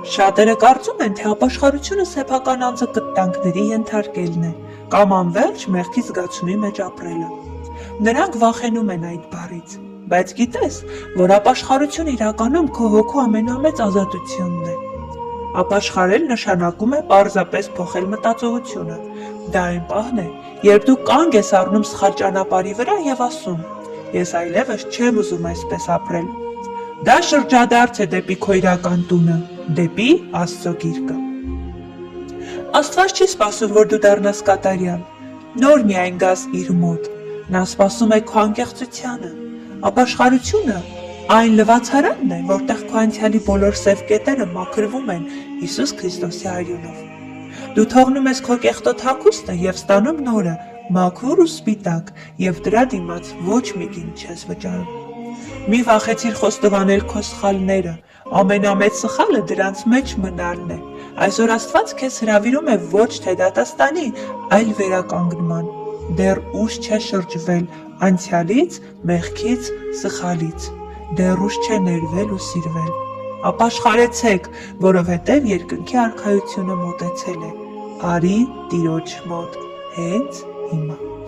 Շատերը կարծում են, թե ապաշխարությունը սեփական անձը կտանքների ենթարկելն է, կամ անվերջ մեղքի զգացումի մեջ ապրելը։ Նրանք վախենում են այդ բառից, բայց գիտես, որ ապաշխարությունը իրականում քո հոգու ամենամեծ ազատությունն է։ Ապաշխարել նշանակում է պարզապես փոխել մտածողությունը։ Դա այն պահն է, երբ դու կանգ ես առնում սխալ ճանապարհի վրա եւ ասում. ես այլևս չեմ ուզում այսպես ապրել։ Դա շրջադարձ է դեպի քո իրական տունը, դեպի Աստծո գիրկը։ Աստված չի սպասում, որ դու դառնաս կատարյալ, նոր միայն գաս իր մոտ։ Նա սպասում է քո անկեղծությանը։ Ապաշխարությունը այն լվացարանն է, որտեղ քո անցյալի բոլոր սև կետերը մաքրվում են Հիսուս Քրիստոսի արյունով։ Դու թողնում ես քո կեղտոտ հագուստը եւ ստանում նորը, մաքուր ու սպիտակ, եւ դրա դիմաց ոչ մի գին չես վճարում։ Մի վախեցիր խոստովանել քո սխալները, ամենամեծ սխալը դրանց մեջ մնալն է։ Այսօր Աստված քեզ հրավիրում է ոչ թե դատաստանի, այլ վերականգնման։ Դեռ ուշ չէ շրջվել անցյալից, մեղքից, սխալից։ Դեռ ուշ չէ ներվել ու սիրվել։ Ապաշխարեցեք, որովհետև երկնքի արքայությունը մոտեցել է։ Արի Տիրոջ մոտ, հենց հիմա։